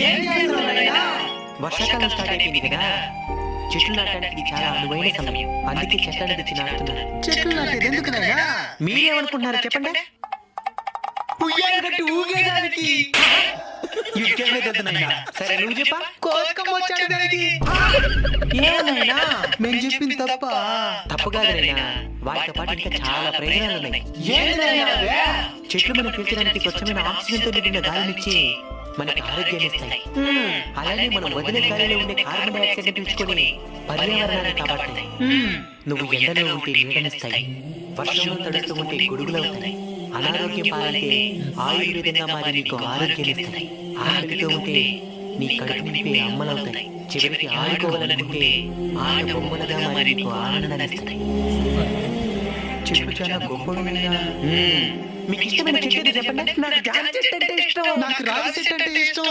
ఏం చేస్తున్నారైనా? వర్షాకాలం స్టార్ట్ అయిపోయింది కదా, చెట్లు నాటడానికి చాలా అనువైన సమయం. అందుకే చెట్లను తెచ్చి నాటుతున్నాను. చెట్లు నాటేది ఎందుకునైనా? మీరేమనుకుంటున్నారు చెప్పండి? పుయ్యాలు కట్టి ఊగేదానికి. యుద్ధమే తెలుతున్నాయినా. సరే నువ్వు చెప్పా. కోతకం వచ్చాడు దానికి. ఏమైనా నేను చెప్పింది తప్ప. తప్పు కాదురైనా, వాటితో పాటు ఇంకా చాలా ప్రయోజనాలు ఉన్నాయి. ఏంటైనా అవే? చెట్లు మనం పీల్చడానికి స్వచ్ఛమైన ఆక్సిజన్ తో నిండిన గాలినిచ్చి మనకి ఆరోగ్యాన్ని ఇస్తాయి. అలానే మనం వదిలే గాలిలో ఉండే కార్బన్ డైఆక్సైడ్ పీల్చుకొని పర్యావరణాన్ని కాపాడతాయి. నువ్వు ఎండలో ఉంటే నీడనిస్తాయి, వర్షంలో తడుస్తూ ఉంటే గొడుగులవుతాయి, అనారోగ్యం పాలంటే ఆయుర్వేదంగా మారి నీకు ఆరోగ్యాన్ని ఇస్తాయి. ఆకలితో ఉంటే నీ కడుపు నింపే అమ్మలవుతాయి, చివరికి ఆడుకోవాలనుకుంటే ఆడ బొమ్మలుగా మారి నీకు ఆనందాన్ని ఇస్తాయి. చెట్లు చాలా గొప్పగా. మీకు ఇష్టమైన చెట్టు ఏదో చెప్పండి. నాకు జామ చెట్టు అంటే ఇష్టం. నాకు రావి చెట్టు అంటే ఇష్టం.